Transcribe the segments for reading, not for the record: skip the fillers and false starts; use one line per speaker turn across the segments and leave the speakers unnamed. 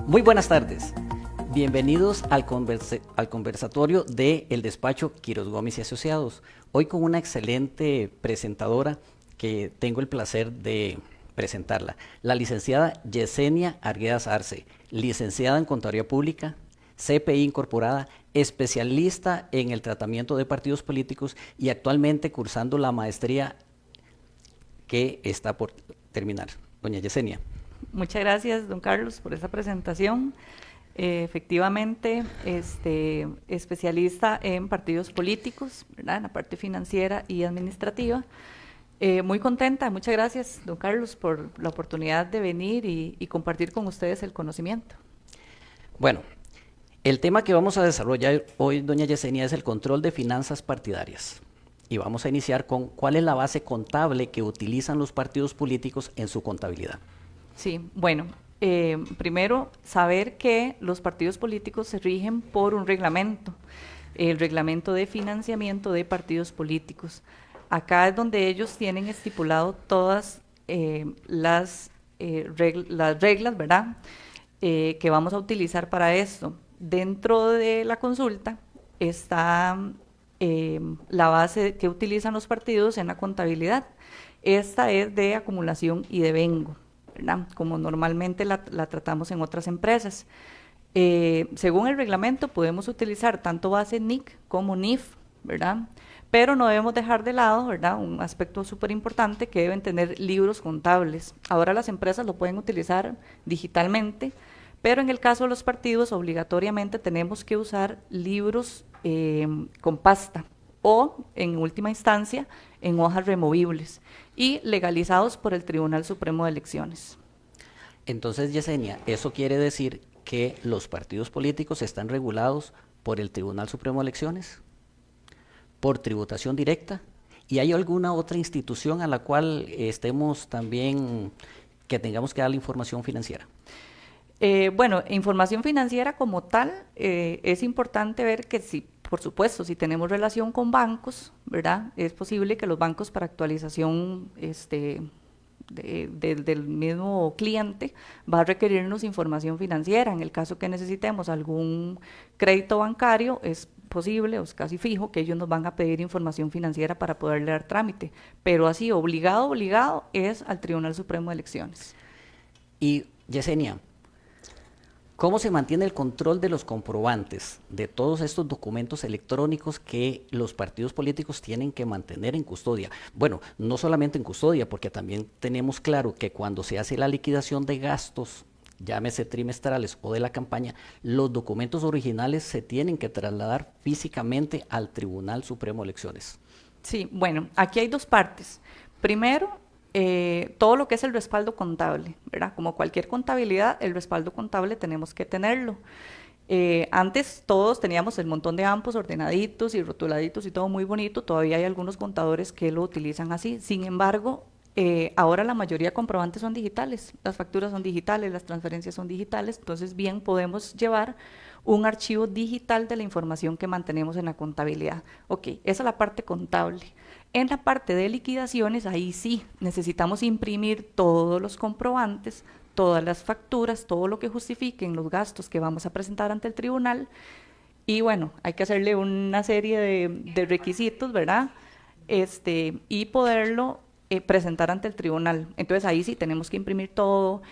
Muy buenas tardes. Bienvenidos al conversatorio de El Despacho Quirós Gómez y Asociados. Hoy con una excelente presentadora que tengo el placer de presentarla. La licenciada Yesenia Arguedas Arce, licenciada en Contaduría Pública, CPI incorporada, especialista en el tratamiento de partidos políticos y actualmente cursando la maestría que está por terminar. Doña Yesenia.
Muchas gracias, don Carlos, por esa presentación. Efectivamente, especialista en partidos políticos, ¿verdad?, en la parte financiera y administrativa. Muy contenta, muchas gracias, don Carlos, por la oportunidad de venir y compartir con ustedes el conocimiento.
Bueno, el tema que vamos a desarrollar hoy, doña Yesenia, es el control de finanzas partidarias. Y vamos a iniciar con cuál es la base contable que utilizan los partidos políticos en su contabilidad.
Sí, bueno, primero saber que los partidos políticos se rigen por un reglamento, el reglamento de financiamiento de partidos políticos. Acá es donde ellos tienen estipulado todas las reglas, ¿verdad?, que vamos a utilizar para esto. Dentro de la consulta está la base que utilizan los partidos en la contabilidad. Esta es de acumulación y devengo, ¿verdad?, como normalmente la tratamos en otras empresas. Según el reglamento podemos utilizar tanto base NIC como NIF, ¿verdad?, pero no debemos dejar de lado, ¿verdad?, un aspecto súper importante, que deben tener libros contables. Ahora las empresas lo pueden utilizar digitalmente, pero en el caso de los partidos obligatoriamente tenemos que usar libros con pasta o, en última instancia, en hojas removibles y legalizados por el Tribunal Supremo de Elecciones.
Entonces, Yesenia, eso quiere decir que los partidos políticos están regulados por el Tribunal Supremo de Elecciones, por tributación directa, y hay alguna otra institución a la cual estemos también, que tengamos que dar la información financiera.
Bueno, información financiera como tal, es importante ver que sí, por supuesto, si tenemos relación con bancos, ¿verdad?, es posible que los bancos, para actualización del mismo cliente, va a requerirnos información financiera. En el caso que necesitemos algún crédito bancario, es posible, o es casi fijo, que ellos nos van a pedir información financiera para poderle dar trámite, pero así obligado es al Tribunal Supremo de Elecciones.
Y, Yesenia, ¿cómo se mantiene el control de los comprobantes de todos estos documentos electrónicos que los partidos políticos tienen que mantener en custodia? Bueno, no solamente en custodia, porque también tenemos claro que cuando se hace la liquidación de gastos, llámese trimestrales o de la campaña, los documentos originales se tienen que trasladar físicamente al Tribunal Supremo de Elecciones.
Sí, bueno, aquí hay dos partes. Primero, todo lo que es el respaldo contable, ¿verdad? Como cualquier contabilidad, el respaldo contable tenemos que tenerlo. Antes todos teníamos el montón de AMPOs ordenaditos y rotuladitos y todo muy bonito. Todavía hay algunos contadores que lo utilizan así. Sin embargo, ahora la mayoría de comprobantes son digitales, las facturas son digitales, las transferencias son digitales, entonces bien podemos llevar un archivo digital de la información que mantenemos en la contabilidad. Ok, esa es la parte contable. En la parte de liquidaciones, ahí sí, necesitamos imprimir todos los comprobantes, todas las facturas, todo lo que justifiquen los gastos que vamos a presentar ante el tribunal, y bueno, hay que hacerle una serie de requisitos, ¿verdad?, y poderlo presentar ante el tribunal. Entonces ahí sí tenemos que imprimir todo,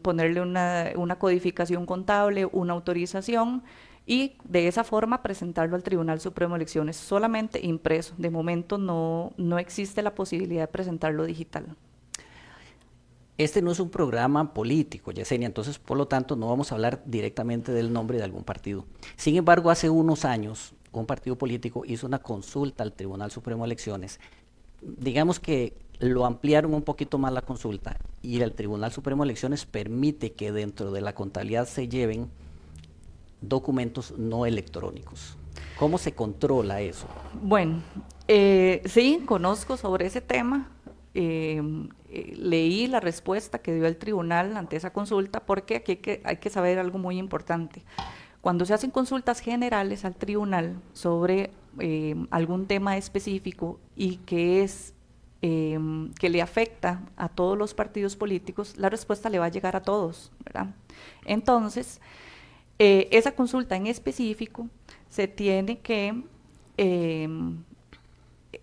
ponerle una codificación contable, una autorización, y de esa forma presentarlo al Tribunal Supremo de Elecciones, solamente impreso. De momento no existe la posibilidad de presentarlo digital.
Este no es un programa político, Yesenia, entonces por lo tanto no vamos a hablar directamente del nombre de algún partido. Sin embargo, hace unos años un partido político hizo una consulta al Tribunal Supremo de Elecciones. Digamos que lo ampliaron un poquito más la consulta y el Tribunal Supremo de Elecciones permite que dentro de la contabilidad se lleven documentos no electrónicos. ¿Cómo se controla eso?
Bueno, sí, conozco sobre ese tema. Leí la respuesta que dio el tribunal ante esa consulta, porque aquí hay que saber algo muy importante. Cuando se hacen consultas generales al tribunal sobre algún tema específico y que es que le afecta a todos los partidos políticos, la respuesta le va a llegar a todos, ¿verdad? Entonces, esa consulta en específico se tiene que,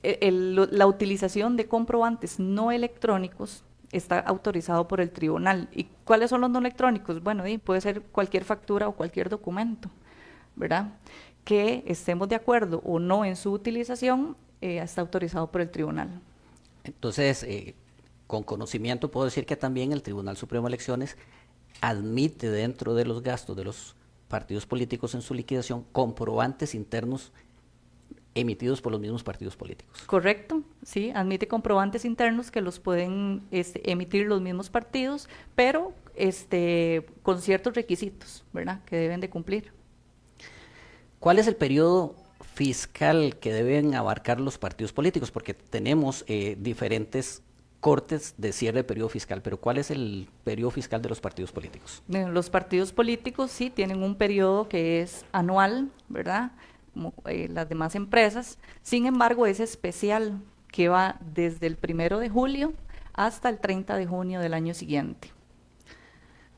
la utilización de comprobantes no electrónicos está autorizado por el tribunal. ¿Y cuáles son los no electrónicos? Bueno, puede ser cualquier factura o cualquier documento, ¿verdad? Que estemos de acuerdo o no en su utilización, está autorizado por el tribunal.
Entonces, con conocimiento puedo decir que también el Tribunal Supremo de Elecciones admite dentro de los gastos de los partidos políticos en su liquidación comprobantes internos emitidos por los mismos partidos políticos.
Correcto, sí, admite comprobantes internos que los pueden emitir los mismos partidos, pero con ciertos requisitos, ¿verdad?, que deben de cumplir.
¿Cuál es el periodo fiscal que deben abarcar los partidos políticos? Porque tenemos diferentes cortes de cierre de periodo fiscal, pero ¿cuál es el periodo fiscal de los partidos políticos?
Los partidos políticos sí tienen un periodo que es anual, ¿verdad?, como las demás empresas. Sin embargo, es especial, que va desde el 1 de julio hasta el 30 de junio del año siguiente.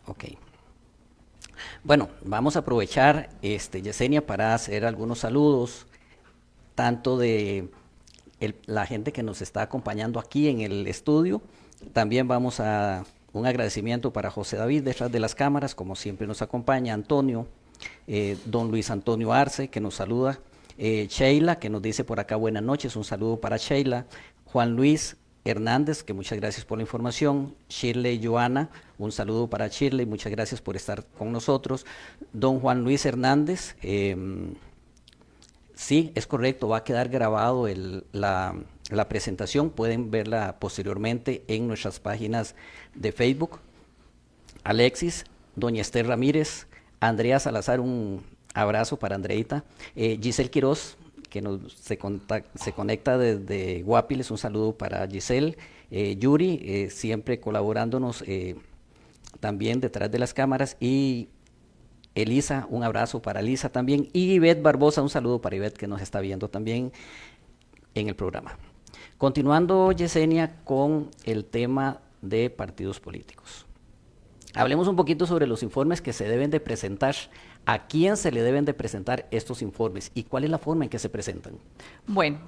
Ok. Bueno, vamos a aprovechar, Yesenia, para hacer algunos saludos, tanto de la gente que nos está acompañando aquí en el estudio. También vamos a un agradecimiento para José David detrás de las cámaras, como siempre nos acompaña, Antonio, don Luis Antonio Arce, que nos saluda, Sheila, que nos dice por acá buenas noches, un saludo para Sheila, Juan Luis Hernández, que muchas gracias por la información, Shirley Joana, un saludo para Shirley, muchas gracias por estar con nosotros, don Juan Luis Hernández, sí, es correcto, va a quedar grabado la presentación, pueden verla posteriormente en nuestras páginas de Facebook. Alexis, doña Esther Ramírez, Andrea Salazar, un abrazo para Andreita, Giselle Quiroz, que se conecta desde Guapiles, un saludo para Giselle, Yuri, siempre colaborándonos también detrás de las cámaras, y Elisa, un abrazo para Elisa también, y Ivette Barbosa, un saludo para Ivette, que nos está viendo también en el programa. Continuando, Yesenia, con el tema de partidos políticos. Hablemos un poquito sobre los informes que se deben de presentar. ¿A quién se le deben de presentar estos informes y cuál es la forma en que se presentan?
Bueno,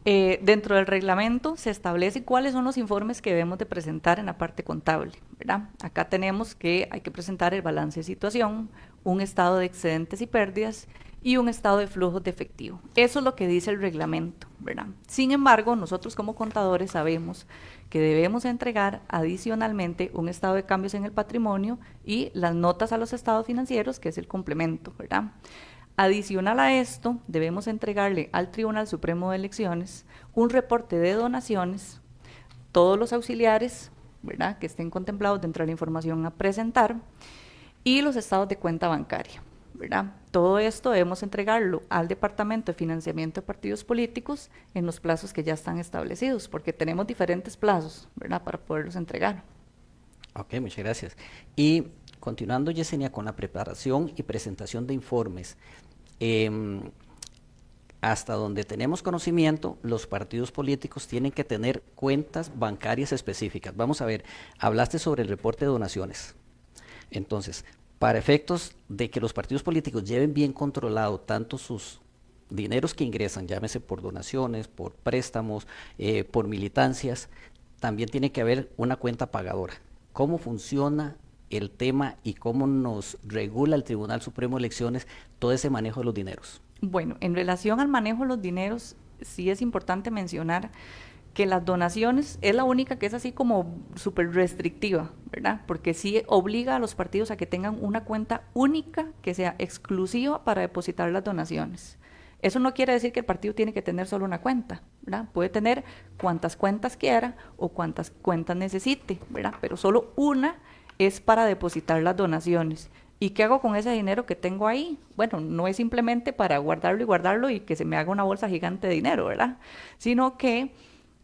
dentro del reglamento se establece cuáles son los informes que debemos de presentar en la parte contable, ¿verdad? Acá tenemos que hay que presentar el balance de situación, un estado de excedentes y pérdidas y un estado de flujos de efectivo. Eso es lo que dice el reglamento, ¿verdad? Sin embargo, nosotros como contadores sabemos que debemos entregar adicionalmente un estado de cambios en el patrimonio y las notas a los estados financieros, que es el complemento, ¿verdad? Adicional a esto, debemos entregarle al Tribunal Supremo de Elecciones un reporte de donaciones, todos los auxiliares, ¿verdad?, que estén contemplados dentro de la información a presentar, y los estados de cuenta bancaria, ¿verdad? Todo esto debemos entregarlo al Departamento de Financiamiento de Partidos Políticos en los plazos que ya están establecidos, porque tenemos diferentes plazos, ¿verdad?, para poderlos entregar.
Ok, muchas gracias. Y continuando, Yesenia, con la preparación y presentación de informes, hasta donde tenemos conocimiento, los partidos políticos tienen que tener cuentas bancarias específicas. Vamos a ver, hablaste sobre el reporte de donaciones. Entonces, para efectos de que los partidos políticos lleven bien controlado tanto sus dineros que ingresan, llámese por donaciones, por préstamos, por militancias, también tiene que haber una cuenta pagadora. ¿Cómo funciona el tema y cómo nos regula el Tribunal Supremo de Elecciones todo ese manejo de los dineros?
Bueno, en relación al manejo de los dineros, sí es importante mencionar que las donaciones es la única que es así como súper restrictiva, ¿verdad? Porque sí obliga a los partidos a que tengan una cuenta única que sea exclusiva para depositar las donaciones. Eso no quiere decir que el partido tiene que tener solo una cuenta, ¿verdad? Puede tener cuantas cuentas quiera o cuantas cuentas necesite, ¿verdad? Pero solo una es para depositar las donaciones. ¿Y qué hago con ese dinero que tengo ahí? Bueno, no es simplemente para guardarlo y que se me haga una bolsa gigante de dinero, ¿verdad? Sino que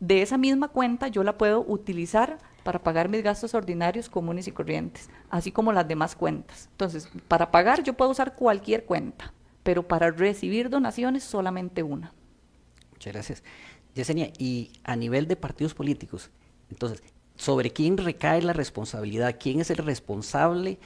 de esa misma cuenta yo la puedo utilizar para pagar mis gastos ordinarios comunes y corrientes, así como las demás cuentas. Entonces, para pagar yo puedo usar cualquier cuenta, pero para recibir donaciones solamente una.
Muchas gracias. Yesenia, y a nivel de partidos políticos, entonces, ¿sobre quién recae la responsabilidad? ¿Quién es el responsable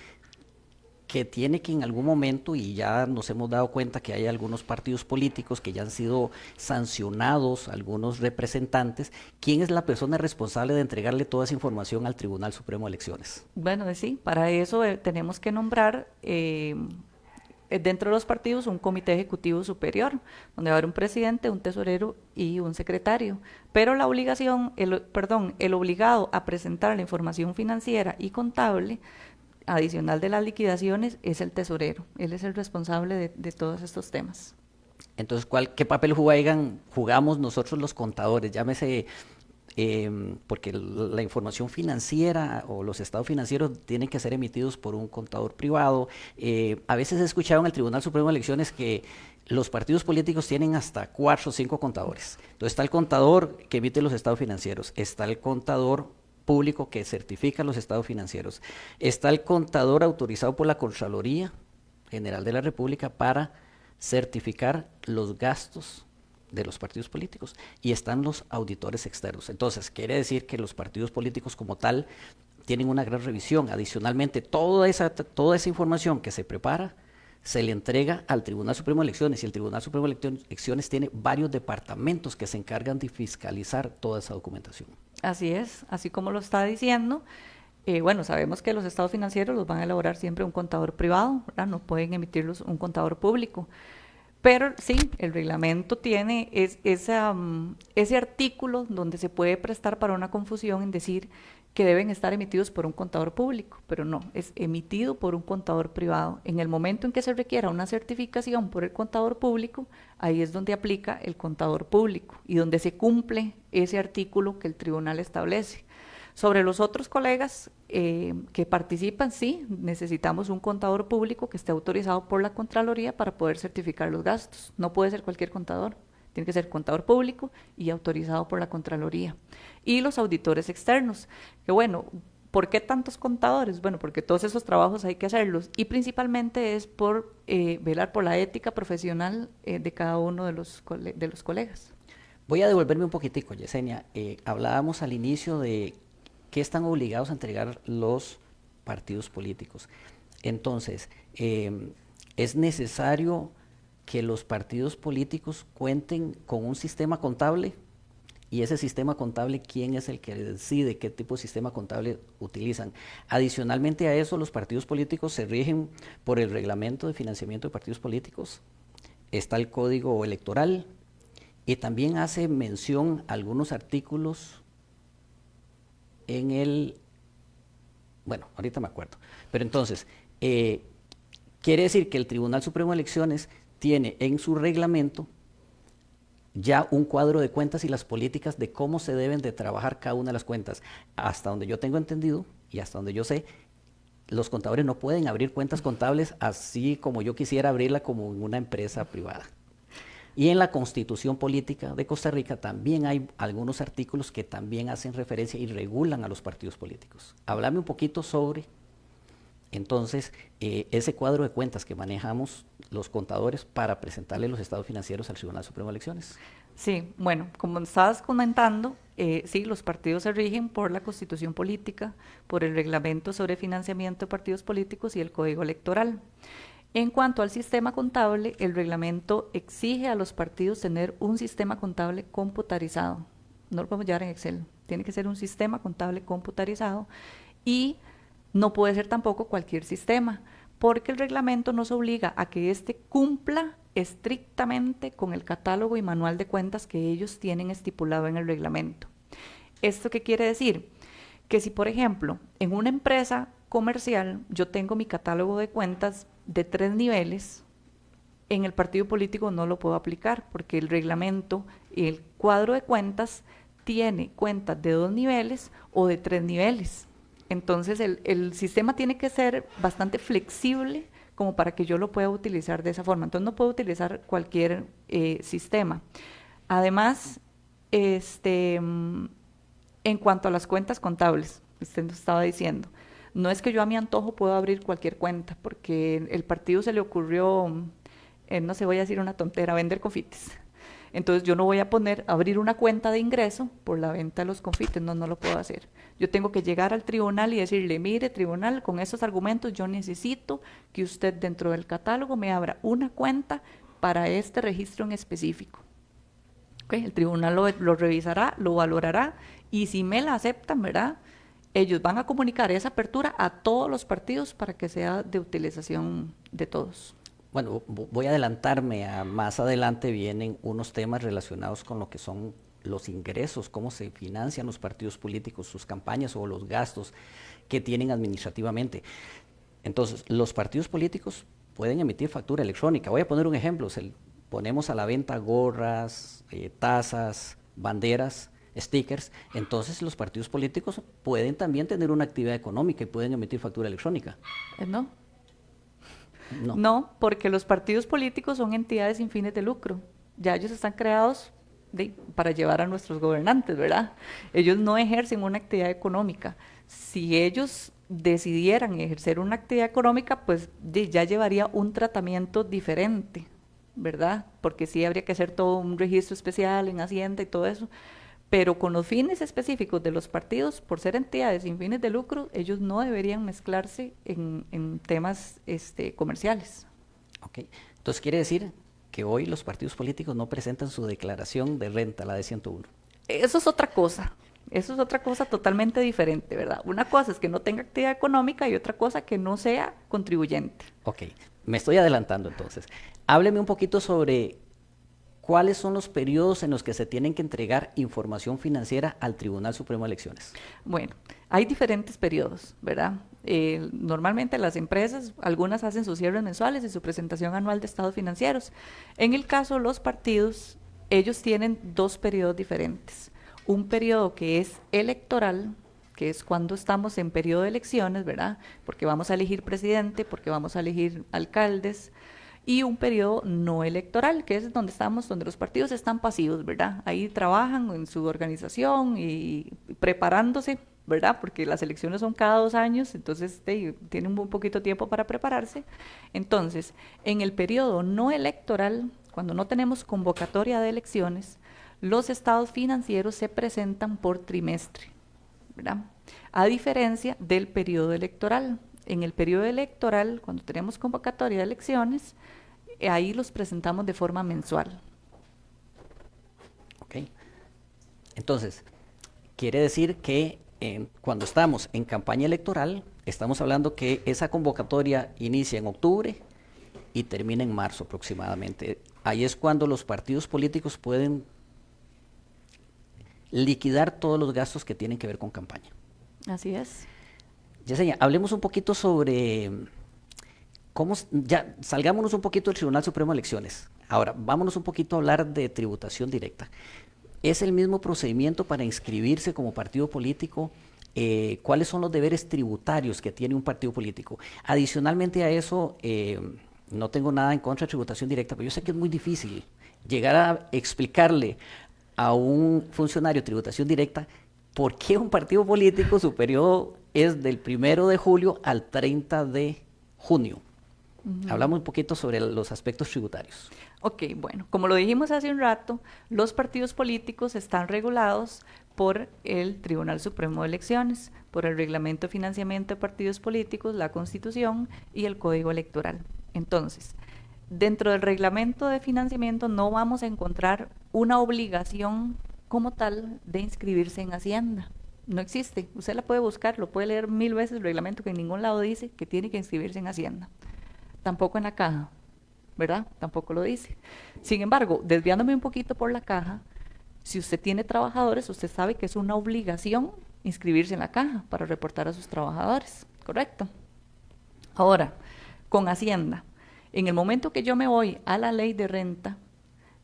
que tiene que en algún momento, y ya nos hemos dado cuenta que hay algunos partidos políticos que ya han sido sancionados, algunos representantes, ¿quién es la persona responsable de entregarle toda esa información al Tribunal Supremo de Elecciones?
Bueno, sí, para eso tenemos que nombrar dentro de los partidos un comité ejecutivo superior, donde va a haber un presidente, un tesorero y un secretario. Pero la obligación, el obligado a presentar la información financiera y contable adicional de las liquidaciones es el tesorero. Él es el responsable de todos estos temas.
Entonces, ¿qué papel jugamos nosotros los contadores? Llámese, porque la información financiera o los estados financieros tienen que ser emitidos por un contador privado. A veces he escuchado en el Tribunal Supremo de Elecciones que los partidos políticos tienen hasta 4 o 5 contadores. Entonces está el contador que emite los estados financieros, está el contador público que certifica los estados financieros, está el contador autorizado por la Contraloría General de la República para certificar los gastos de los partidos políticos, y están los auditores externos. Entonces, quiere decir que los partidos políticos como tal tienen una gran revisión. Adicionalmente, toda esa información que se prepara se le entrega al Tribunal Supremo de Elecciones, y el Tribunal Supremo de Elecciones tiene varios departamentos que se encargan de fiscalizar toda esa documentación.
Así es, así como lo está diciendo. Bueno, sabemos que los estados financieros los van a elaborar siempre un contador privado, ¿verdad? No pueden emitirlos un contador público. Pero sí, el reglamento tiene ese artículo donde se puede prestar para una confusión en decir que deben estar emitidos por un contador público, pero no, es emitido por un contador privado. En el momento en que se requiera una certificación por el contador público, ahí es donde aplica el contador público y donde se cumple ese artículo que el tribunal establece. Sobre los otros colegas que participan, sí, necesitamos un contador público que esté autorizado por la Contraloría para poder certificar los gastos. No puede ser cualquier contador, tiene que ser contador público y autorizado por la Contraloría. Y los auditores externos, que bueno, ¿por qué tantos contadores? Bueno, porque todos esos trabajos hay que hacerlos, y principalmente es por velar por la ética profesional de cada uno de los colegas.
Voy a devolverme un poquitico, Yesenia. Hablábamos al inicio de qué están obligados a entregar los partidos políticos. Entonces, es necesario que los partidos políticos cuenten con un sistema contable, y ese sistema contable, ¿quién es el que decide qué tipo de sistema contable utilizan? Adicionalmente a eso, los partidos políticos se rigen por el reglamento de financiamiento de partidos políticos, está el código electoral, y también hace mención a algunos artículos en bueno, ahorita me acuerdo, pero entonces, quiere decir que el Tribunal Supremo de Elecciones tiene en su reglamento ya un cuadro de cuentas y las políticas de cómo se deben de trabajar cada una de las cuentas. Hasta donde yo tengo entendido y hasta donde yo sé, los contadores no pueden abrir cuentas contables así como yo quisiera abrirla como en una empresa privada. Y en la Constitución Política de Costa Rica también hay algunos artículos que también hacen referencia y regulan a los partidos políticos. Háblame un poquito sobre, entonces, ese cuadro de cuentas que manejamos los contadores para presentarle los estados financieros al Tribunal Supremo de Elecciones.
Sí, bueno, como estabas comentando, sí, los partidos se rigen por la Constitución Política, por el Reglamento sobre Financiamiento de Partidos Políticos y el Código Electoral. En cuanto al sistema contable, el reglamento exige a los partidos tener un sistema contable computarizado. No lo podemos llevar en Excel, tiene que ser un sistema contable computarizado, y no puede ser tampoco cualquier sistema, porque el reglamento nos obliga a que éste cumpla estrictamente con el catálogo y manual de cuentas que ellos tienen estipulado en el reglamento. ¿Esto qué quiere decir? Que si, por ejemplo, en una empresa comercial yo tengo mi catálogo de cuentas de 3 niveles, en el partido político no lo puedo aplicar porque el reglamento, el cuadro de cuentas tiene cuentas de 2 niveles o de 3 niveles. Entonces el sistema tiene que ser bastante flexible como para que yo lo pueda utilizar de esa forma. Entonces no puedo utilizar cualquier sistema. Además, en cuanto a las cuentas contables, usted nos estaba diciendo, no es que yo a mi antojo puedo abrir cualquier cuenta, porque el partido se le ocurrió, no sé, voy a decir una tontera, vender confites. Entonces yo no voy a abrir una cuenta de ingreso por la venta de los confites, no lo puedo hacer. Yo tengo que llegar al tribunal y decirle, mire, tribunal, con estos argumentos yo necesito que usted dentro del catálogo me abra una cuenta para este registro en específico. ¿Okay? El tribunal lo revisará, lo valorará, y si me la aceptan, ¿verdad?, ellos van a comunicar esa apertura a todos los partidos para que sea de utilización de todos.
Bueno, voy a adelantarme a más adelante vienen unos temas relacionados con lo que son los ingresos, cómo se financian los partidos políticos, sus campañas o los gastos que tienen administrativamente. Entonces, los partidos políticos pueden emitir factura electrónica. Voy a poner un ejemplo, ponemos a la venta gorras, tazas, banderas, stickers, entonces los partidos políticos pueden también tener una actividad económica y pueden emitir factura electrónica.
No. No, porque los partidos políticos son entidades sin fines de lucro. Ya ellos están creados para llevar a nuestros gobernantes, ¿verdad? Ellos no ejercen una actividad económica. Si ellos decidieran ejercer una actividad económica, pues ya llevaría un tratamiento diferente, ¿verdad? Porque sí habría que hacer todo un registro especial en Hacienda y todo eso. Pero con los fines específicos de los partidos, por ser entidades sin fines de lucro, ellos no deberían mezclarse en temas comerciales.
Ok, entonces quiere decir que hoy los partidos políticos no presentan su declaración de renta, la de 101.
Eso es otra cosa totalmente diferente, ¿verdad? Una cosa es que no tenga actividad económica y otra cosa que no sea contribuyente.
Ok, me estoy adelantando entonces. Hábleme un poquito sobre ¿cuáles son los periodos en los que se tienen que entregar información financiera al Tribunal Supremo de Elecciones?
Bueno, hay diferentes periodos, ¿verdad? Normalmente las empresas, algunas hacen sus cierres mensuales y su presentación anual de estados financieros. En el caso de los partidos, ellos tienen dos periodos diferentes. Un periodo que es electoral, que es cuando estamos en periodo de elecciones, ¿verdad? Porque vamos a elegir presidente, porque vamos a elegir alcaldes, y un periodo no electoral, que es donde los partidos están pasivos, ¿verdad? Ahí trabajan en su organización y preparándose, ¿verdad? Porque las elecciones son cada 2 años, entonces tienen un poquito de tiempo para prepararse. Entonces, en el periodo no electoral, cuando no tenemos convocatoria de elecciones, los estados financieros se presentan por trimestre, ¿verdad? A diferencia del periodo electoral. En el periodo electoral, cuando tenemos convocatoria de elecciones, ahí los presentamos de forma mensual.
Ok. Entonces, quiere decir que cuando estamos en campaña electoral, estamos hablando que esa convocatoria inicia en octubre y termina en marzo aproximadamente. Ahí es cuando los partidos políticos pueden liquidar todos los gastos que tienen que ver con campaña.
Así es.
Yesenia, hablemos un poquito sobre salgámonos un poquito del Tribunal Supremo de Elecciones. Ahora, vámonos un poquito a hablar de tributación directa. ¿Es el mismo procedimiento para inscribirse como partido político? ¿Cuáles son los deberes tributarios que tiene un partido político? Adicionalmente a eso, no tengo nada en contra de tributación directa, pero yo sé que es muy difícil llegar a explicarle a un funcionario tributación directa por qué un partido político su periodo es del 1 de julio al 30 de junio. Hablamos un poquito sobre los aspectos tributarios.
Ok, bueno, como lo dijimos hace un rato, los partidos políticos están regulados por el Tribunal Supremo de Elecciones, por el Reglamento de Financiamiento de Partidos Políticos, la Constitución y el Código Electoral. Entonces, dentro del Reglamento de Financiamiento no vamos a encontrar una obligación como tal de inscribirse en Hacienda. No existe. Usted la puede buscar, lo puede leer 1000 veces el reglamento, que en ningún lado dice que tiene que inscribirse en Hacienda. Tampoco en la caja, ¿verdad? Tampoco lo dice. Sin embargo, desviándome un poquito por la caja, si usted tiene trabajadores, usted sabe que es una obligación inscribirse en la caja para reportar a sus trabajadores, ¿correcto? Ahora, con Hacienda, en el momento que yo me voy a la ley de renta,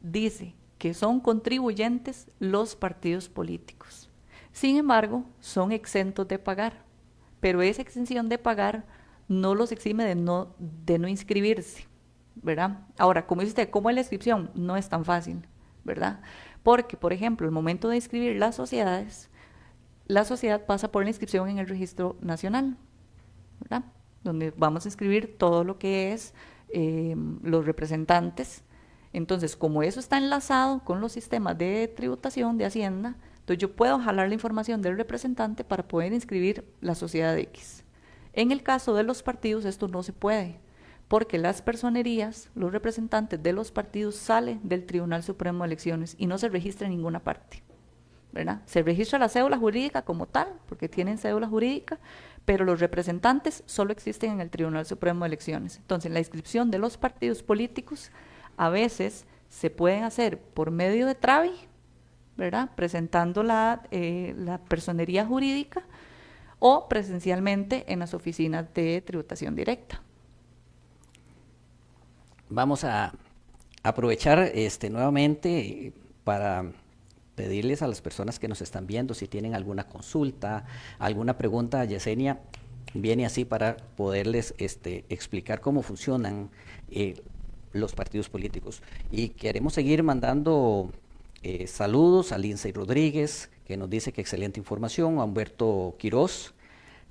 dice que son contribuyentes los partidos políticos. Sin embargo, son exentos de pagar, pero esa exención de pagar no los exime de no inscribirse, ¿verdad? Ahora, como dice usted, ¿cómo es la inscripción? No es tan fácil, ¿verdad? Porque, por ejemplo, el momento de inscribir las sociedades, la sociedad pasa por la inscripción en el registro nacional, ¿verdad? Donde vamos a inscribir todo lo que es los representantes Entonces, como eso está enlazado con los sistemas de tributación de Hacienda, entonces yo puedo jalar la información del representante para poder inscribir la sociedad X. En el caso de los partidos esto no se puede, porque las personerías, los representantes de los partidos salen del Tribunal Supremo de Elecciones y no se registra en ninguna parte, ¿verdad? Se registra la cédula jurídica como tal, porque tienen cédula jurídica, pero los representantes solo existen en el Tribunal Supremo de Elecciones. Entonces, la inscripción de los partidos políticos a veces se pueden hacer por medio de TRAVI, ¿verdad? Presentando la personería jurídica o presencialmente en las oficinas de tributación directa.
Vamos a aprovechar nuevamente para pedirles a las personas que nos están viendo si tienen alguna consulta, alguna pregunta. Yesenia viene así para poderles explicar cómo funcionan los partidos políticos. Y queremos seguir mandando saludos a Lindsay Rodríguez, que nos dice que excelente información, a Humberto Quiroz,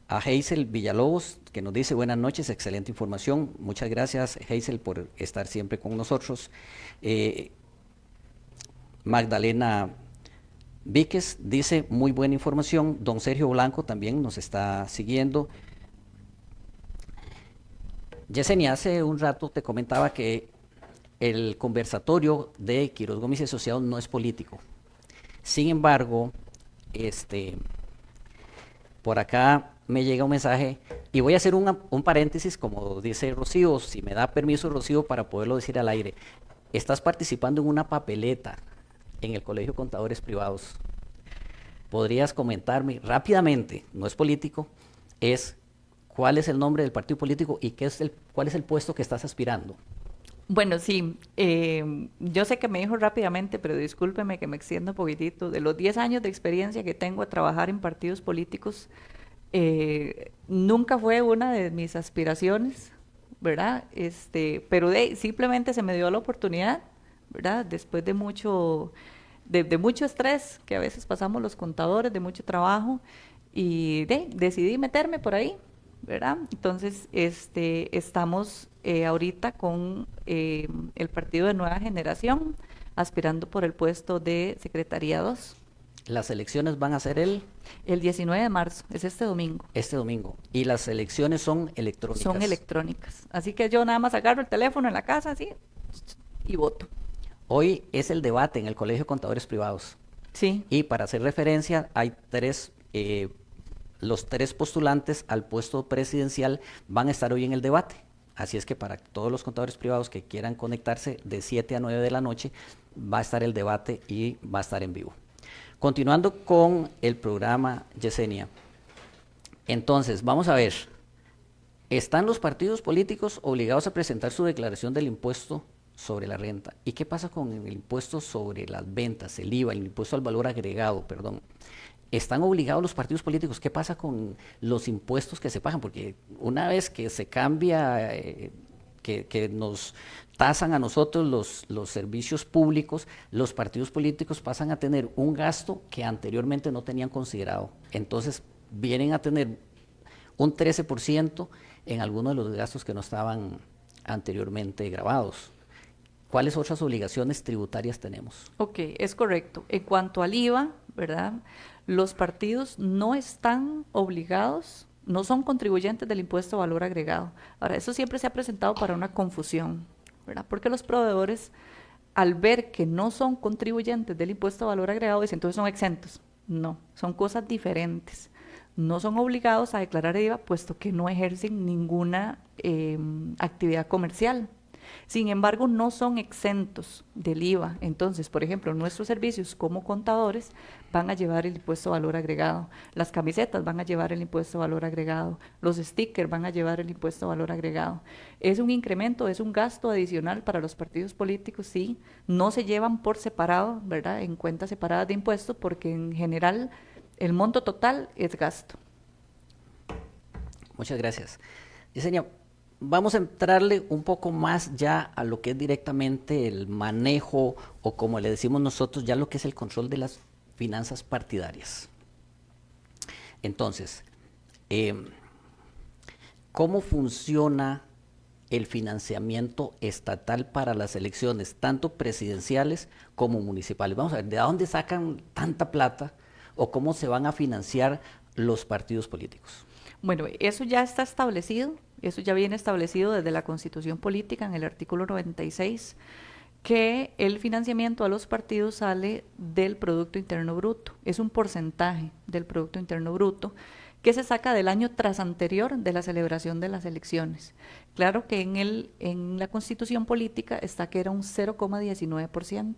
a Hazel Villalobos, que nos dice buenas noches, excelente información. Muchas gracias, Hazel, por estar siempre con nosotros. Magdalena Víquez dice muy buena información. Don Sergio Blanco también nos está siguiendo. Yesenia, hace un rato te comentaba que el conversatorio de Quiroz Gómez y Asociados no es político. Sin embargo, por acá me llega un mensaje y voy a hacer un paréntesis, como dice Rocío, si me da permiso Rocío para poderlo decir al aire. Estás participando en una papeleta en el Colegio de Contadores Privados. ¿Podrías comentarme rápidamente, no es político, cuál es el nombre del partido político y cuál es el puesto que estás aspirando?
Bueno, sí, yo sé que me dijo rápidamente, pero discúlpeme que me extienda un poquitito. De los 10 años de experiencia que tengo a trabajar en partidos políticos, nunca fue una de mis aspiraciones, ¿verdad? Pero simplemente se me dio la oportunidad, ¿verdad? Después de mucho estrés que a veces pasamos los contadores, de mucho trabajo, y decidí meterme por ahí, ¿verdad? Entonces, estamos ahorita con el partido de Nueva Generación, aspirando por el puesto de Secretaría 2.
Las elecciones van a ser el
19 de marzo, es este domingo.
Este domingo. Y las elecciones son electrónicas.
Son electrónicas. Así que yo nada más agarro el teléfono en la casa, así, y voto.
Hoy es el debate en el Colegio de Contadores Privados.
Sí.
Y para hacer referencia, hay los 3 postulantes al puesto presidencial van a estar hoy en el debate. Así es que para todos los contadores privados que quieran conectarse de 7 a 9 de la noche, va a estar el debate y va a estar en vivo. Continuando con el programa, Yesenia. Entonces, vamos a ver. ¿Están los partidos políticos obligados a presentar su declaración del impuesto sobre la renta? ¿Y qué pasa con el impuesto sobre las ventas, el IVA, el impuesto al valor agregado, perdón? ¿Están obligados los partidos políticos? ¿Qué pasa con los impuestos que se pagan? Porque una vez que se cambia, que nos tasan a nosotros los servicios públicos, los partidos políticos pasan a tener un gasto que anteriormente no tenían considerado. Entonces vienen a tener un 13% en algunos de los gastos que no estaban anteriormente grabados. ¿Cuáles otras obligaciones tributarias tenemos?
Ok, es correcto. En cuanto al IVA, ¿verdad? Los partidos no están obligados, no son contribuyentes del impuesto a valor agregado. Ahora, eso siempre se ha presentado para una confusión, ¿verdad? Porque los proveedores, al ver que no son contribuyentes del impuesto a valor agregado, dicen, entonces son exentos. No, son cosas diferentes. No son obligados a declarar IVA, puesto que no ejercen ninguna actividad comercial. Sin embargo, no son exentos del IVA. Entonces, por ejemplo, nuestros servicios como contadores van a llevar el impuesto a valor agregado. Las camisetas van a llevar el impuesto a valor agregado. Los stickers van a llevar el impuesto a valor agregado. Es un incremento, es un gasto adicional para los partidos políticos, sí. No se llevan por separado, ¿verdad? En cuentas separadas de impuestos, porque en general el monto total es gasto.
Muchas gracias. Yesenia, vamos a entrarle un poco más ya a lo que es directamente el manejo, o como le decimos nosotros, ya lo que es el control de las finanzas partidarias. Entonces, ¿cómo funciona el financiamiento estatal para las elecciones, tanto presidenciales como municipales? Vamos a ver, ¿de dónde sacan tanta plata o cómo se van a financiar los partidos políticos?
Bueno, eso ya está establecido, eso ya viene establecido desde la Constitución Política en el artículo 96, que el financiamiento a los partidos sale del Producto Interno Bruto. Es un porcentaje del Producto Interno Bruto que se saca del año tras anterior de la celebración de las elecciones. Claro que en la Constitución Política está que era un 0,19%.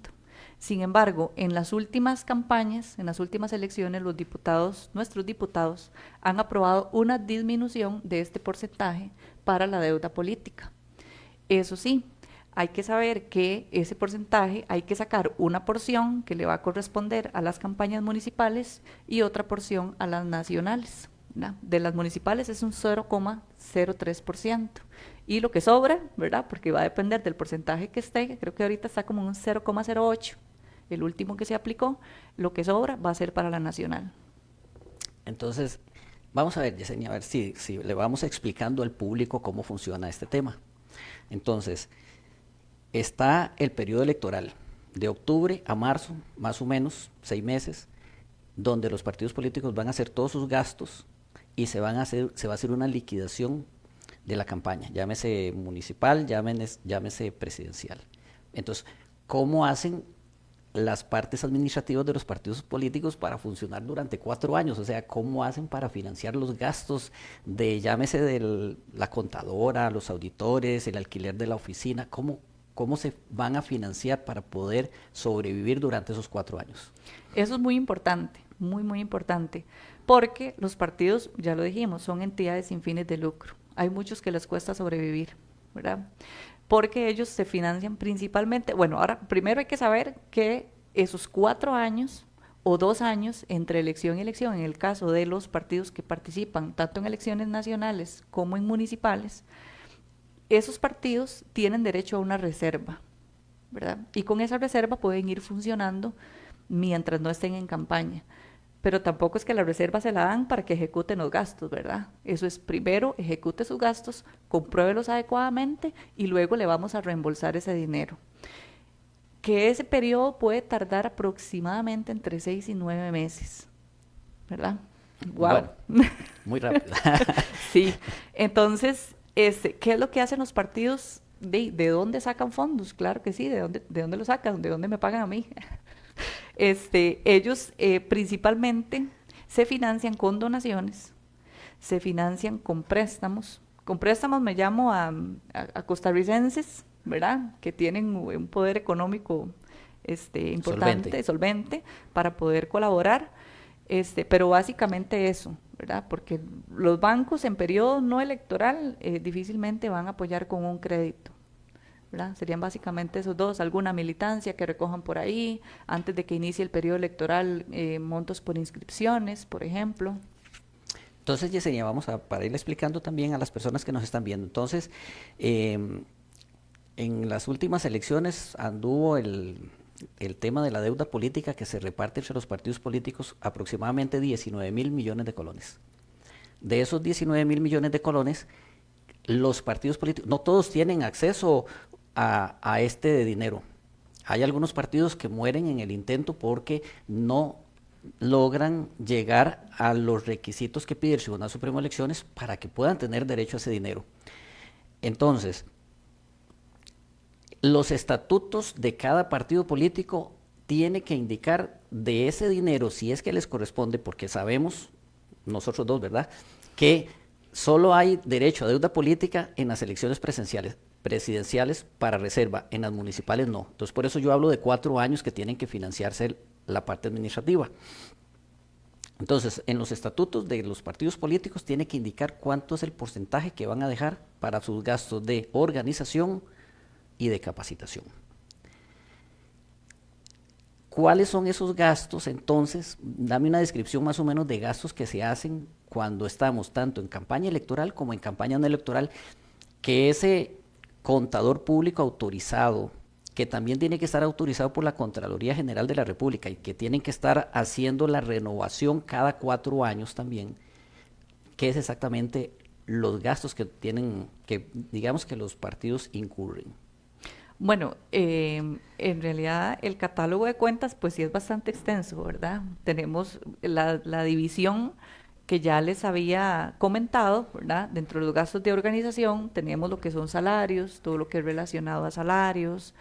Sin embargo, en las últimas campañas, en las últimas elecciones, los diputados, nuestros diputados, han aprobado una disminución de este porcentaje para la deuda política. Eso sí, hay que saber que ese porcentaje hay que sacar una porción que le va a corresponder a las campañas municipales y otra porción a las nacionales, ¿verdad? De las municipales es un 0,03%. Y lo que sobra, ¿verdad? Porque va a depender del porcentaje que esté, creo que ahorita está como un 0,08, el último que se aplicó, lo que sobra va a ser para la nacional.
Entonces, vamos a ver, Yesenia, a ver si le vamos explicando al público cómo funciona este tema. Entonces, está el periodo electoral, de octubre a marzo, más o menos, 6 meses, donde los partidos políticos van a hacer todos sus gastos y se va a hacer una liquidación de la campaña, llámese municipal, llámese presidencial. Entonces, ¿cómo hacen las partes administrativas de los partidos políticos para funcionar durante 4 años? O sea, ¿cómo hacen para financiar los gastos de, llámese de la contadora, los auditores, el alquiler de la oficina? ¿Cómo se van a financiar para poder sobrevivir durante esos 4 años?
Eso es muy importante, muy, muy importante, porque los partidos, ya lo dijimos, son entidades sin fines de lucro. Hay muchos que les cuesta sobrevivir, ¿verdad? Porque ellos se financian principalmente, bueno, ahora primero hay que saber que esos 4 años o 2 años entre elección y elección, en el caso de los partidos que participan tanto en elecciones nacionales como en municipales, esos partidos tienen derecho a una reserva, ¿verdad? Y con esa reserva pueden ir funcionando mientras no estén en campaña. Pero tampoco es que la reserva se la dan para que ejecuten los gastos, ¿verdad? Eso es primero ejecute sus gastos, compruébelos adecuadamente y luego le vamos a reembolsar ese dinero. Que ese periodo puede tardar aproximadamente entre 6 y 9 meses, ¿verdad? Wow.
Bueno, muy rápido.
Sí, entonces, ¿qué es lo que hacen los partidos? ¿De dónde sacan fondos? Claro que sí, ¿de dónde lo sacan? ¿De dónde me pagan a mí? Ellos principalmente se financian con donaciones, se financian con préstamos. Con préstamos me llamo a costarricenses, ¿verdad? Que tienen un poder económico importante, solvente, para poder colaborar. Pero básicamente eso, ¿verdad? Porque los bancos en periodo no electoral difícilmente van a apoyar con un crédito, ¿verdad? Serían básicamente esos dos, alguna militancia que recojan por ahí, antes de que inicie el periodo electoral, montos por inscripciones, por ejemplo.
Entonces, Yesenia, para ir explicando también a las personas que nos están viendo. Entonces, en las últimas elecciones anduvo el tema de la deuda política que se reparte entre los partidos políticos, aproximadamente 19.000 millones de colones. De esos 19.000 millones de colones, los partidos políticos, no todos tienen acceso a este dinero. Hay algunos partidos que mueren en el intento porque no logran llegar a los requisitos que pide el Tribunal Supremo de Elecciones para que puedan tener derecho a ese dinero. Entonces, los estatutos de cada partido político tiene que indicar de ese dinero, si es que les corresponde, porque sabemos, nosotros dos, ¿verdad?, que solo hay derecho a deuda política en las elecciones presidenciales para reserva, en las municipales no. Entonces, por eso yo hablo de 4 años que tienen que financiarse la parte administrativa. Entonces, en los estatutos de los partidos políticos tiene que indicar cuánto es el porcentaje que van a dejar para sus gastos de organización y de capacitación. ¿Cuáles son esos gastos? Entonces, dame una descripción más o menos de gastos que se hacen cuando estamos tanto en campaña electoral como en campaña no electoral, que ese contador público autorizado, que también tiene que estar autorizado por la Contraloría General de la República y que tienen que estar haciendo la renovación cada 4 años también, ¿qué es exactamente los gastos que tienen, que digamos que los partidos incurren?
Bueno, en realidad el catálogo de cuentas pues sí es bastante extenso, ¿verdad? Tenemos la división que ya les había comentado, ¿verdad? Dentro de los gastos de organización tenemos lo que son salarios, todo lo que es relacionado a salarios,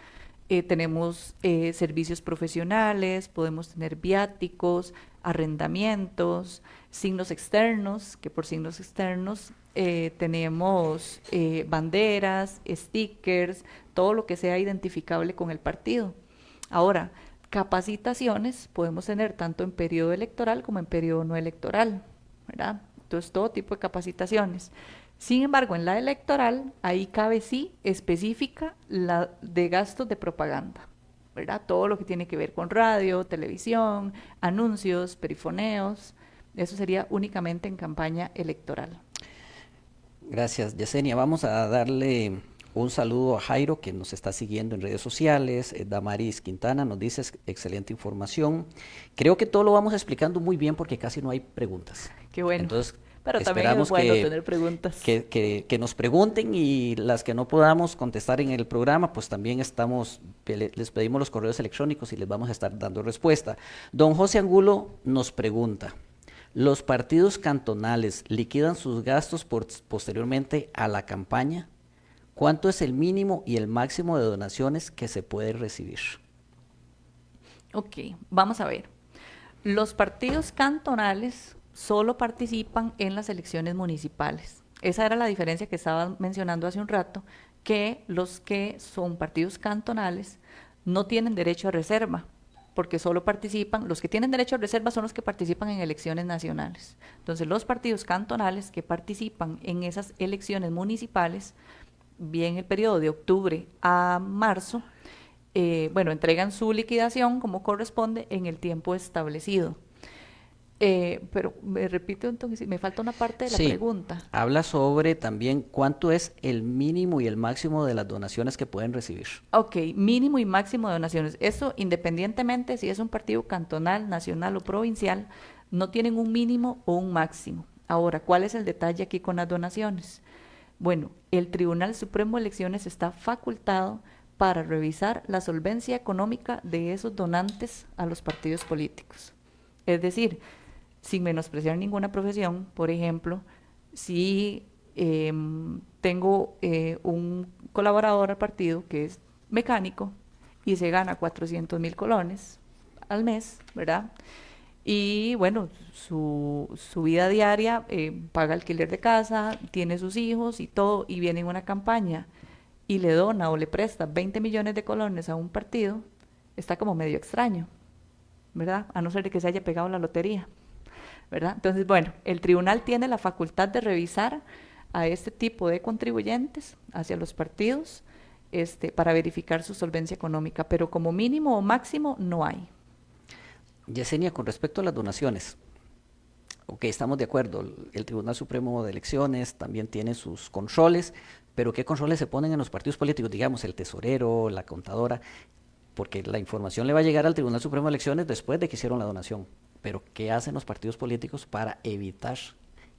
tenemos servicios profesionales, podemos tener viáticos, arrendamientos, signos externos, que por signos externos tenemos banderas, stickers, todo lo que sea identificable con el partido. Ahora, capacitaciones podemos tener tanto en periodo electoral como en periodo no electoral, ¿verdad? Entonces, todo tipo de capacitaciones. Sin embargo, en la electoral, ahí cabe sí específica la de gastos de propaganda, ¿verdad? Todo lo que tiene que ver con radio, televisión, anuncios, perifoneos, eso sería únicamente en campaña electoral.
Gracias, Yesenia. Vamos a darle un saludo a Jairo, que nos está siguiendo en redes sociales. Damaris Quintana nos dice excelente información. Creo que todo lo vamos explicando muy bien porque casi no hay preguntas.
Qué bueno.
Entonces,
Pero también es bueno tener preguntas.
Que nos pregunten, y las que no podamos contestar en el programa, pues también les pedimos los correos electrónicos y les vamos a estar dando respuesta. Don José Angulo nos pregunta: ¿los partidos cantonales liquidan sus gastos posteriormente a la campaña? ¿Cuánto es el mínimo y el máximo de donaciones que se puede recibir?
Ok, vamos a ver. Los partidos cantonales solo participan en las elecciones municipales. Esa era la diferencia que estaba mencionando hace un rato, que los que son partidos cantonales no tienen derecho a reserva, porque solo participan, los que tienen derecho a reserva son los que participan en elecciones nacionales. Entonces, los partidos cantonales que participan en esas elecciones municipales, bien el periodo de octubre a marzo, entregan su liquidación como corresponde en el tiempo establecido. Pero me repito entonces, me falta una parte de la pregunta.
Habla sobre también cuánto es el mínimo y el máximo de las donaciones que pueden recibir.
Ok, mínimo y máximo de donaciones. Eso independientemente si es un partido cantonal, nacional o provincial, no tienen un mínimo o un máximo. Ahora, ¿cuál es el detalle aquí con las donaciones? Bueno, el Tribunal Supremo de Elecciones está facultado para revisar la solvencia económica de esos donantes a los partidos políticos. Es decir, sin menospreciar ninguna profesión, por ejemplo, si tengo un colaborador al partido que es mecánico y se gana 400,000 colones al mes, ¿verdad? Y bueno, su vida diaria, paga alquiler de casa, tiene sus hijos y todo, y viene en una campaña y le dona o le presta 20 millones de colones a un partido, está como medio extraño, ¿verdad? A no ser de que se haya pegado la lotería, ¿verdad? Entonces, bueno, el tribunal tiene la facultad de revisar a este tipo de contribuyentes hacia los partidos para verificar su solvencia económica, pero como mínimo o máximo no hay.
Yesenia, con respecto a las donaciones, ok, estamos de acuerdo, el Tribunal Supremo de Elecciones también tiene sus controles, pero ¿qué controles se ponen en los partidos políticos? Digamos, el tesorero, la contadora, porque la información le va a llegar al Tribunal Supremo de Elecciones después de que hicieron la donación. Pero ¿qué hacen los partidos políticos para evitar?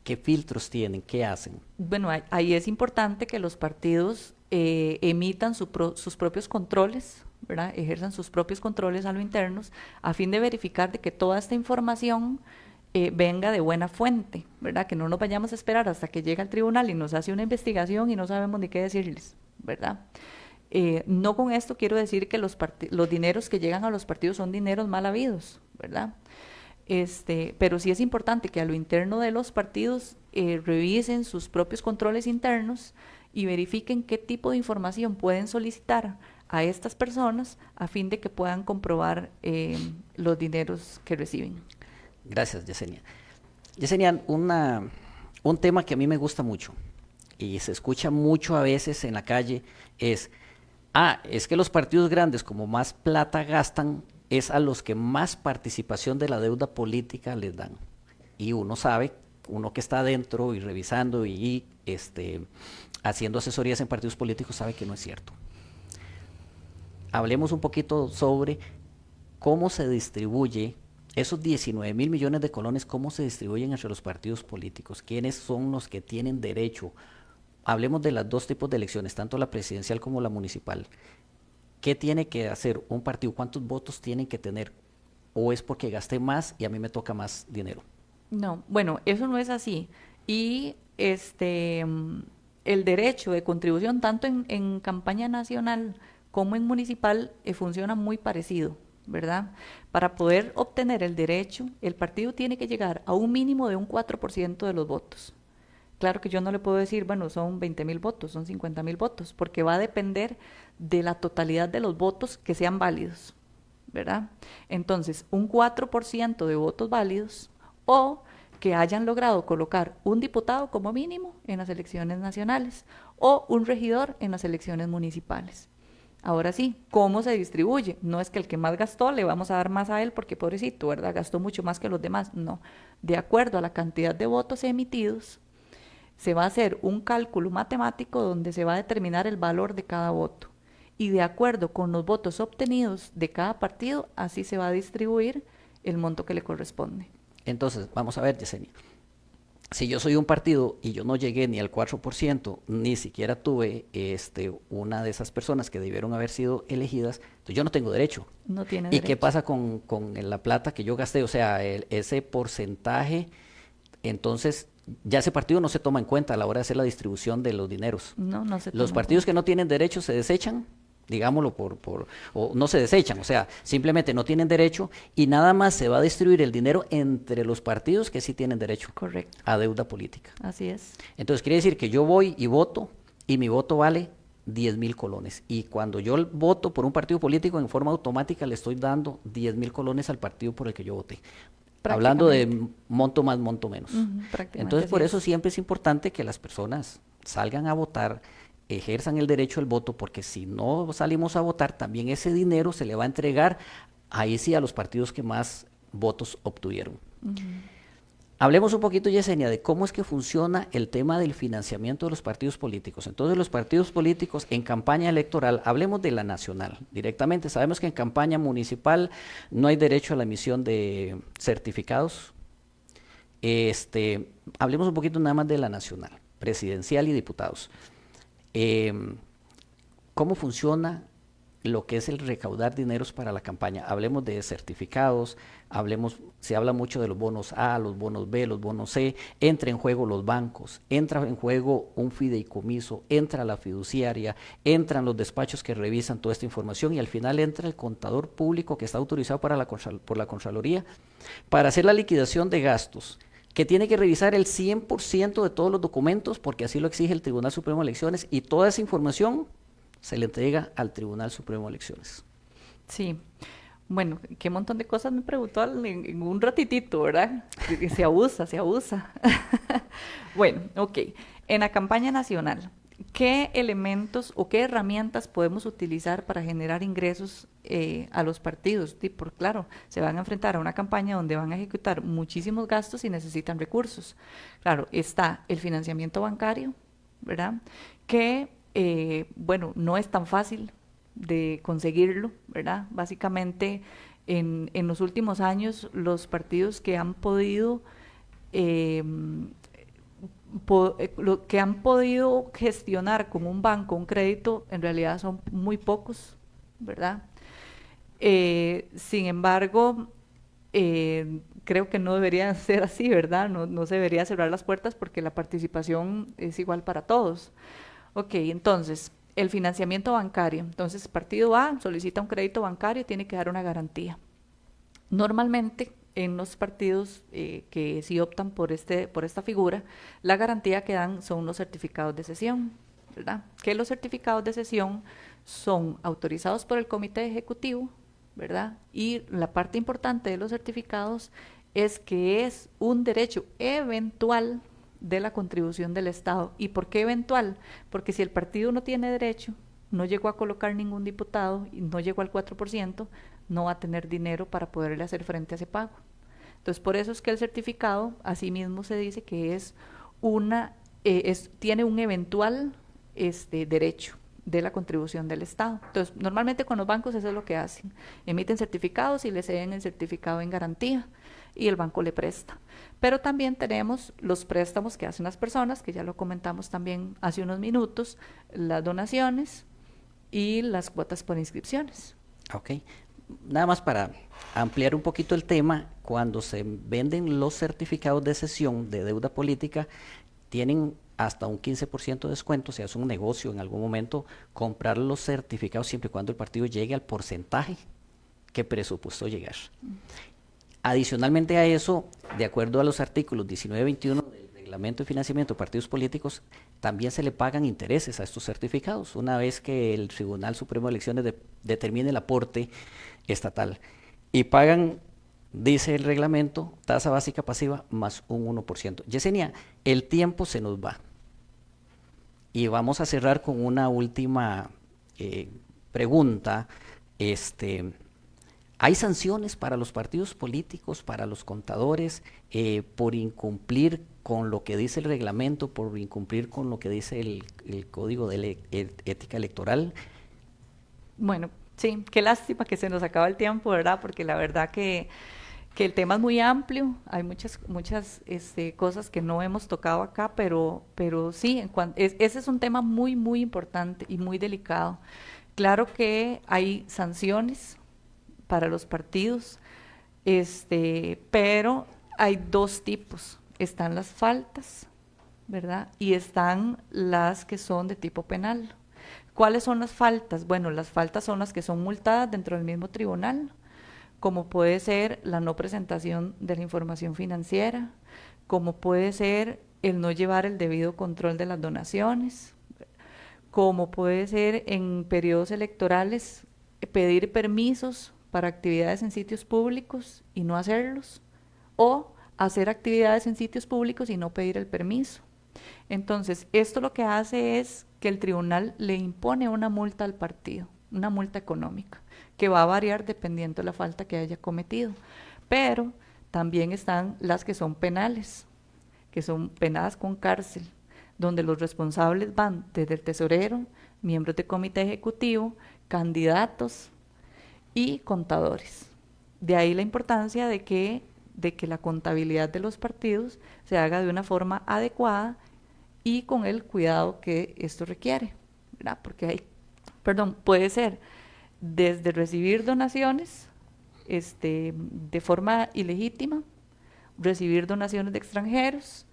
¿Qué filtros tienen? ¿Qué hacen?
Bueno, ahí es importante que los partidos emitan sus propios controles, ¿verdad? Ejerzan sus propios controles a lo internos a fin de verificar de que toda esta información venga de buena fuente, ¿verdad? Que no nos vayamos a esperar hasta que llega al tribunal y nos hace una investigación y no sabemos ni qué decirles, ¿verdad? No con esto quiero decir que los dineros que llegan a los partidos son dineros mal habidos, ¿verdad? Pero sí es importante que a lo interno de los partidos revisen sus propios controles internos y verifiquen qué tipo de información pueden solicitar a estas personas a fin de que puedan comprobar los dineros que reciben.
Gracias, Yesenia. Yesenia, un tema que a mí me gusta mucho y se escucha mucho a veces en la calle es que los partidos grandes, como más plata gastan, es a los que más participación de la deuda política les dan. Y uno sabe, uno que está adentro y revisando y haciendo asesorías en partidos políticos, sabe que no es cierto. Hablemos un poquito sobre cómo se distribuye esos 19 mil millones de colones, ¿cómo se distribuyen entre los partidos políticos? ¿Quiénes son los que tienen derecho? Hablemos de los dos tipos de elecciones, tanto la presidencial como la municipal. ¿Qué tiene que hacer un partido? ¿Cuántos votos tienen que tener? ¿O es porque gasté más y a mí me toca más dinero?
No, bueno, eso no es así. Y el derecho de contribución, tanto en campaña nacional como en municipal, funciona muy parecido, ¿verdad? Para poder obtener el derecho, el partido tiene que llegar a un mínimo de un 4% de los votos. Claro que yo no le puedo decir, bueno, son 20.000 votos, son 50.000 votos, porque va a depender de la totalidad de los votos que sean válidos, ¿verdad? Entonces, un 4% de votos válidos o que hayan logrado colocar un diputado como mínimo en las elecciones nacionales o un regidor en las elecciones municipales. Ahora sí, ¿cómo se distribuye? No es que el que más gastó le vamos a dar más a él porque pobrecito, ¿verdad? Gastó mucho más que los demás. No, de acuerdo a la cantidad de votos emitidos, se va a hacer un cálculo matemático donde se va a determinar el valor de cada voto. Y de acuerdo con los votos obtenidos de cada partido, así se va a distribuir el monto que le corresponde.
Entonces, vamos a ver, Yesenia. Si yo soy un partido y yo no llegué ni al 4%, ni siquiera tuve una de esas personas que debieron haber sido elegidas, entonces yo no tengo derecho.
No tiene
¿Y
derecho.
qué pasa con la plata que yo gasté? O sea, ese porcentaje, entonces ya ese partido no se toma en cuenta a la hora de hacer la distribución de los dineros.
No, no se
Los
toma en
partidos
cuenta.
que no tienen derecho se desechan, digámoslo o no se desechan, o sea, simplemente no tienen derecho y nada más se va a distribuir el dinero entre los partidos que sí tienen derecho
Correcto,
a deuda política.
así es.
Entonces quiere decir que yo voy y voto y mi voto vale 10.000 colones. Y cuando yo voto por un partido político, en forma automática le estoy dando 10.000 colones al partido por el que yo voté. Hablando de monto más, monto menos.
Prácticamente
Entonces,
así
por
es.
eso siempre es importante que las personas salgan a votar, ejerzan el derecho al voto, porque si no salimos a votar, también ese dinero se le va a entregar ahí sí a los partidos que más votos obtuvieron. Hablemos un poquito, Yesenia, de cómo es que funciona el tema del financiamiento de los partidos políticos. Entonces, los partidos políticos en campaña electoral, hablemos de la nacional directamente. Sabemos que en campaña municipal no hay derecho a la emisión de certificados. Hablemos un poquito nada más de la nacional, presidencial y diputados. ¿Cómo funciona lo que es el recaudar dineros para la campaña? Hablemos de certificados, se habla mucho de los bonos A, los bonos B, los bonos C, entra en juego los bancos, entra en juego un fideicomiso, entra la fiduciaria, entran los despachos que revisan toda esta información y al final entra el contador público que está autorizado por la Contraloría para hacer la liquidación de gastos, que tiene que revisar el 100% de todos los documentos porque así lo exige el Tribunal Supremo de Elecciones y toda esa información se le entrega al Tribunal Supremo de Elecciones.
Sí. Bueno, qué montón de cosas me preguntó en un ratitito, ¿verdad? Se abusa, se abusa. Bueno, ok. En la campaña nacional, ¿qué elementos o qué herramientas podemos utilizar para generar ingresos a los partidos? Claro, se van a enfrentar a una campaña donde van a ejecutar muchísimos gastos y necesitan recursos. Claro, está el financiamiento bancario, ¿verdad? Que bueno, no es tan fácil de conseguirlo, ¿verdad? Básicamente, en los últimos años, los partidos que han podido, lo que han podido gestionar con un banco un crédito, en realidad son muy pocos, ¿verdad? Sin embargo, creo que no debería ser así, ¿verdad? No se debería cerrar las puertas porque la participación es igual para todos. Ok, entonces, el financiamiento bancario. Entonces, partido A solicita un crédito bancario y tiene que dar una garantía. Normalmente, en los partidos que sí optan por esta figura, la garantía que dan son los certificados de cesión, ¿verdad? Que los certificados de cesión son autorizados por el comité ejecutivo, ¿verdad? Y la parte importante de los certificados es que es un derecho eventual de la contribución del Estado. ¿Y por qué eventual? Porque si el partido no tiene derecho, no llegó a colocar ningún diputado y no llegó al 4%, no va a tener dinero para poderle hacer frente a ese pago. Entonces, por eso es que el certificado, asimismo se dice que es tiene un eventual derecho, de la contribución del Estado. Entonces, normalmente con los bancos eso es lo que hacen. Emiten certificados y le ceden el certificado en garantía y el banco le presta. Pero también tenemos los préstamos que hacen las personas, que ya lo comentamos también hace unos minutos, las donaciones y las cuotas por inscripciones.
Ok. Nada más para ampliar un poquito el tema, cuando se venden los certificados de cesión de deuda política, tienen hasta un 15% de descuento, si es un negocio en algún momento, comprar los certificados siempre y cuando el partido llegue al porcentaje que presupuestó llegar. Adicionalmente a eso, de acuerdo a los artículos 19 y 21 del Reglamento de Financiamiento de Partidos Políticos, también se le pagan intereses a estos certificados, una vez que el Tribunal Supremo de Elecciones determine el aporte estatal. Y pagan, dice el reglamento, tasa básica pasiva más un 1%. Yesenia, el tiempo se nos va. Y vamos a cerrar con una última pregunta. ¿Hay sanciones para los partidos políticos, para los contadores, por incumplir con lo que dice el reglamento, por incumplir con lo que dice el Código de Ética Electoral?
Bueno, sí, qué lástima que se nos acaba el tiempo, ¿verdad? Porque la verdad que el tema es muy amplio, hay muchas cosas que no hemos tocado acá, pero sí, ese es un tema muy, muy importante y muy delicado. Claro que hay sanciones para los partidos, pero hay dos tipos. Están las faltas, ¿verdad? Y están las que son de tipo penal. ¿Cuáles son las faltas? Bueno, las faltas son las que son multadas dentro del mismo tribunal, como puede ser la no presentación de la información financiera, como puede ser el no llevar el debido control de las donaciones, como puede ser en periodos electorales pedir permisos para actividades en sitios públicos y no hacerlos, o hacer actividades en sitios públicos y no pedir el permiso. Entonces, esto lo que hace es que el tribunal le impone una multa al partido, una multa económica, que va a variar dependiendo de la falta que haya cometido. Pero también están las que son penales, que son penadas con cárcel, donde los responsables van desde el tesorero, miembros de comité ejecutivo, candidatos y contadores. De ahí la importancia de que la contabilidad de los partidos se haga de una forma adecuada y con el cuidado que esto requiere, ¿verdad? Porque puede ser desde recibir donaciones de forma ilegítima, recibir donaciones de extranjeros,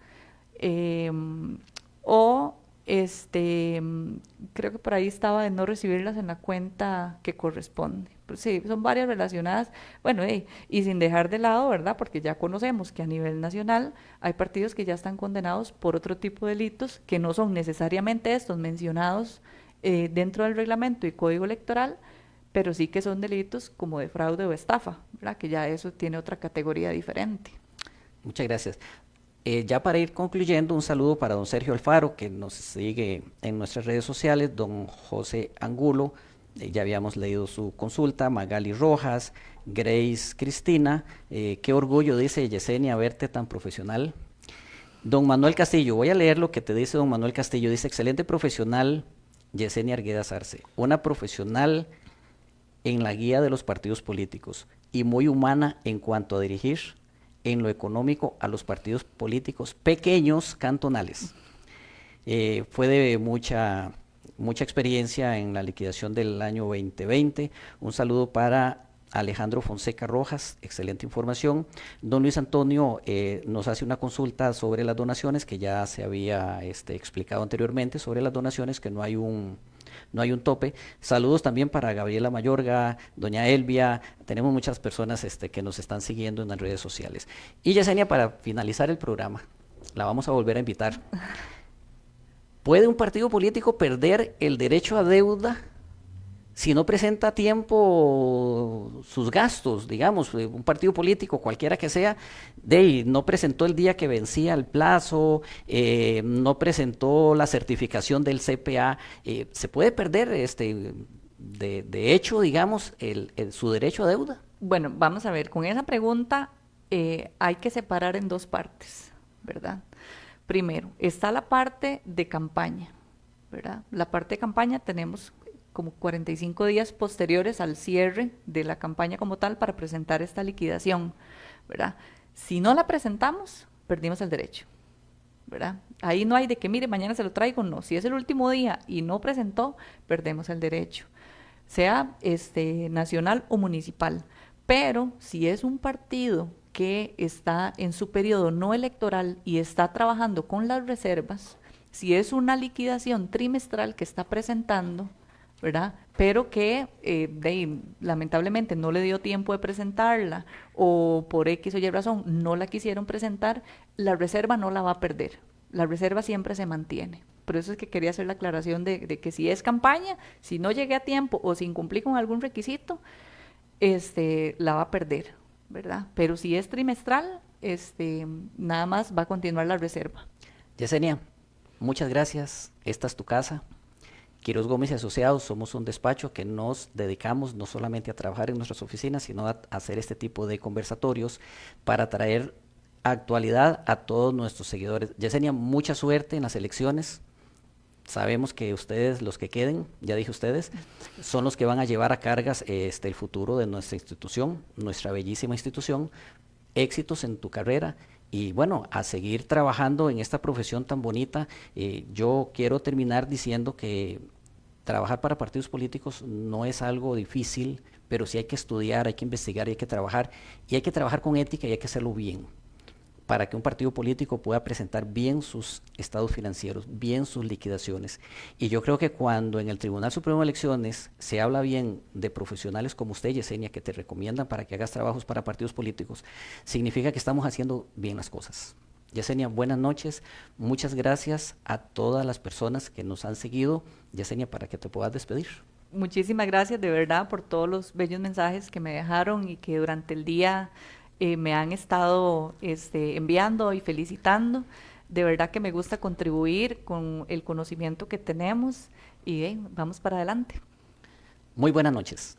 o creo que por ahí estaba de no recibirlas en la cuenta que corresponde. Pues sí, son varias relacionadas, bueno, y sin dejar de lado, ¿verdad? Porque ya conocemos que a nivel nacional hay partidos que ya están condenados por otro tipo de delitos que no son necesariamente estos mencionados dentro del reglamento y código electoral, pero sí que son delitos como de fraude o estafa, ¿verdad? Que ya eso tiene otra categoría diferente.
Muchas gracias. Ya para ir concluyendo, un saludo para don Sergio Alfaro, que nos sigue en nuestras redes sociales, don José Angulo, ya habíamos leído su consulta, Magali Rojas, Grace Cristina, qué orgullo, dice Yesenia, verte tan profesional. Don Manuel Castillo, voy a leer lo que te dice don Manuel Castillo, dice, excelente profesional, Yesenia Arguedas Arce, una profesional en la guía de los partidos políticos y muy humana en cuanto a dirigir en lo económico a los partidos políticos pequeños cantonales. Fue de mucha experiencia en la liquidación del año 2020. Un saludo para Alejandro Fonseca Rojas, excelente información. Don Luis Antonio nos hace una consulta sobre las donaciones, que ya se había explicado anteriormente sobre las donaciones, que no hay un tope. Saludos también para Gabriela Mayorga, doña Elvia, tenemos muchas personas que nos están siguiendo en las redes sociales. Y Yesenia, para finalizar el programa, la vamos a volver a invitar. ¿Puede un partido político perder el derecho a deuda si no presenta a tiempo sus gastos? Digamos, un partido político, cualquiera que sea, no presentó el día que vencía el plazo, no presentó la certificación del CPA, ¿se puede perder de hecho, digamos, su derecho a deuda?
Bueno, vamos a ver, con esa pregunta hay que separar en dos partes, ¿verdad? Primero, está la parte de campaña, ¿verdad? La parte de campaña tenemos como 45 días posteriores al cierre de la campaña como tal para presentar esta liquidación, ¿verdad? Si no la presentamos, perdimos el derecho, ¿verdad? Ahí no hay de que, mire, mañana se lo traigo, no. Si es el último día y no presentó, perdemos el derecho, sea nacional o municipal. Pero si es un partido que está en su periodo no electoral y está trabajando con las reservas, si es una liquidación trimestral que está presentando, ¿verdad? Pero que lamentablemente no le dio tiempo de presentarla o por X o Y razón no la quisieron presentar, la reserva no la va a perder. La reserva siempre se mantiene. Por eso es que quería hacer la aclaración de que si es campaña, si no llegué a tiempo o si incumplí con algún requisito, la va a perder, ¿verdad? Pero si es trimestral, nada más va a continuar la reserva.
Yesenia, muchas gracias. Esta es tu casa. Quiroz Gómez y Asociados somos un despacho que nos dedicamos no solamente a trabajar en nuestras oficinas, sino a hacer este tipo de conversatorios para traer actualidad a todos nuestros seguidores. Yesenia, mucha suerte en las elecciones. Sabemos que ustedes, los que queden, ya dije ustedes, son los que van a llevar a cargas el futuro de nuestra institución, nuestra bellísima institución. Éxitos en tu carrera y bueno, a seguir trabajando en esta profesión tan bonita. Yo quiero terminar diciendo que trabajar para partidos políticos no es algo difícil, pero sí hay que estudiar, hay que investigar, hay que trabajar y hay que trabajar con ética y hay que hacerlo bien para que un partido político pueda presentar bien sus estados financieros, bien sus liquidaciones. Y yo creo que cuando en el Tribunal Supremo de Elecciones se habla bien de profesionales como usted, Yesenia, que te recomiendan para que hagas trabajos para partidos políticos, significa que estamos haciendo bien las cosas. Yesenia, buenas noches. Muchas gracias a todas las personas que nos han seguido. Yesenia, para que te puedas despedir.
Muchísimas gracias de verdad por todos los bellos mensajes que me dejaron y que durante el día me han estado enviando y felicitando. De verdad que me gusta contribuir con el conocimiento que tenemos y vamos para adelante.
Muy buenas noches.